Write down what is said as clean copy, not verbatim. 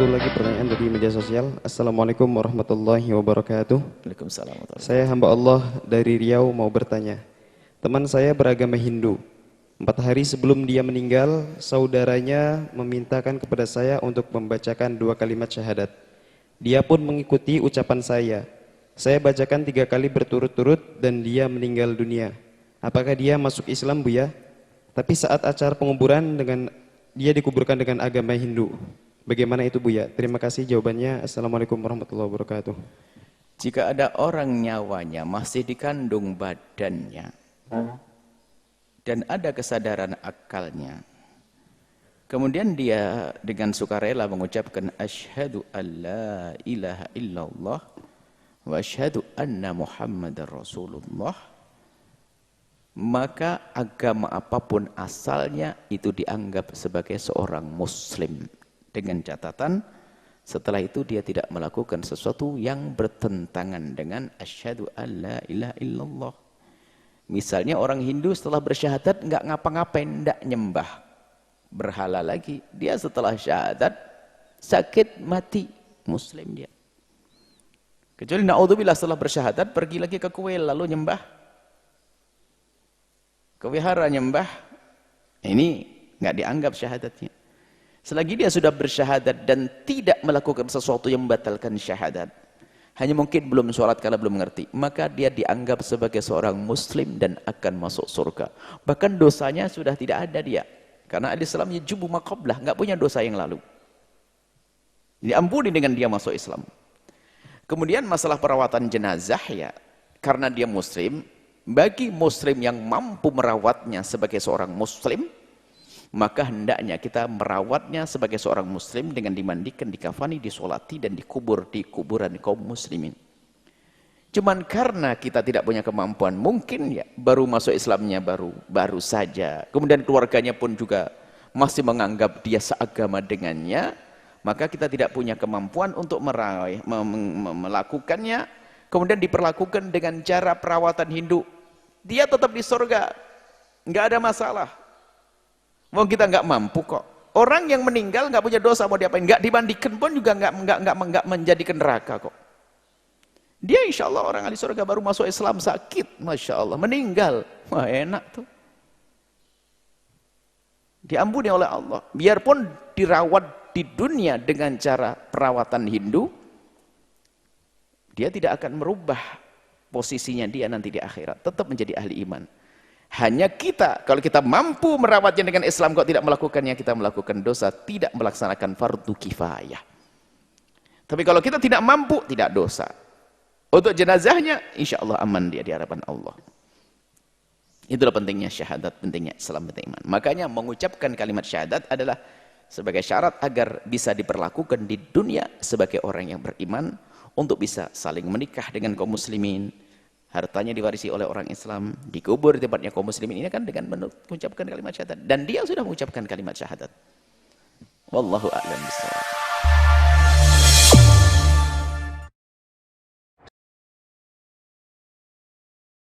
satu lagi pertanyaan dari media sosial. Assalamualaikum warahmatullahi wabarakatuh. Waalaikumsalam. Saya hamba Allah dari Riau mau bertanya. Teman saya beragama Hindu. 4 hari sebelum dia meninggal, saudaranya memintakan kepada saya untuk membacakan 2 kalimat syahadat. Dia pun mengikuti ucapan saya. Saya bacakan 3 kali berturut-turut dan dia meninggal dunia. Apakah dia masuk Islam, Buya? Tapi saat acara penguburan dia dikuburkan dengan agama Hindu. Bagaimana itu, Buya? Terima kasih jawabannya. Assalamualaikum warahmatullahi wabarakatuh. Jika ada orang nyawanya masih dikandung badannya dan ada kesadaran akalnya, kemudian dia dengan sukarela mengucapkan asyhadu alla ilaha illallah wa asyhadu anna muhammadar rasulullah, maka agama apapun asalnya itu dianggap sebagai seorang muslim, dengan catatan setelah itu dia tidak melakukan sesuatu yang bertentangan dengan asyhadu alla ilaha illallah. Misalnya orang Hindu setelah bersyahadat enggak ngapa-ngapain, enggak nyembah berhala lagi, dia setelah syahadat sakit mati, muslim dia. Kecuali naudzubillah setelah bersyahadat pergi lagi ke kuil lalu nyembah, ke wihara nyembah, ini enggak dianggap syahadatnya. Selagi dia sudah bersyahadat dan tidak melakukan sesuatu yang membatalkan syahadat, hanya mungkin belum sholat karena belum mengerti, maka dia dianggap sebagai seorang muslim dan akan masuk surga. Bahkan dosanya sudah tidak ada dia, karena al-Islam yajubu ma qablah, enggak punya dosa yang lalu, diampuni dengan dia masuk Islam. Kemudian masalah perawatan jenazah, ya, karena dia muslim, bagi muslim yang mampu merawatnya sebagai seorang muslim, maka hendaknya kita merawatnya sebagai seorang muslim dengan dimandikan, dikafani, disolati, dan dikubur di kuburan kaum muslimin. Cuman karena kita tidak punya kemampuan, mungkin ya baru masuk Islamnya baru saja, kemudian keluarganya pun juga masih menganggap dia seagama dengannya, maka kita tidak punya kemampuan untuk melakukannya, kemudian diperlakukan dengan cara perawatan Hindu. Dia tetap di surga, nggak ada masalah. Mau kita nggak mampu kok. Orang yang meninggal nggak punya dosa, mau diapain? Nggak dimandikan pun juga nggak menjadikan neraka kok. Dia insya Allah orang ahli surga, baru masuk Islam sakit, masya Allah, meninggal, wah enak tuh. Diampuni oleh Allah. Biarpun dirawat di dunia dengan cara perawatan Hindu, dia tidak akan merubah posisinya dia nanti di akhirat, tetap menjadi ahli iman. Hanya kita, kalau kita mampu merawatnya dengan Islam, kok tidak melakukannya, kita melakukan dosa, tidak melaksanakan fardu kifayah. Tapi kalau kita tidak mampu, tidak dosa. Untuk jenazahnya, insya Allah aman dia di hadapan Allah. Itulah pentingnya syahadat, pentingnya Islam, penting iman. Makanya mengucapkan kalimat syahadat adalah sebagai syarat agar bisa diperlakukan di dunia sebagai orang yang beriman, untuk bisa saling menikah dengan kaum muslimin, hartanya diwarisi oleh orang Islam, dikubur di tempatnya kaum muslimin, ini kan dengan mengucapkan kalimat syahadat, dan dia sudah mengucapkan kalimat syahadat. Wallahu a'lam bishawab.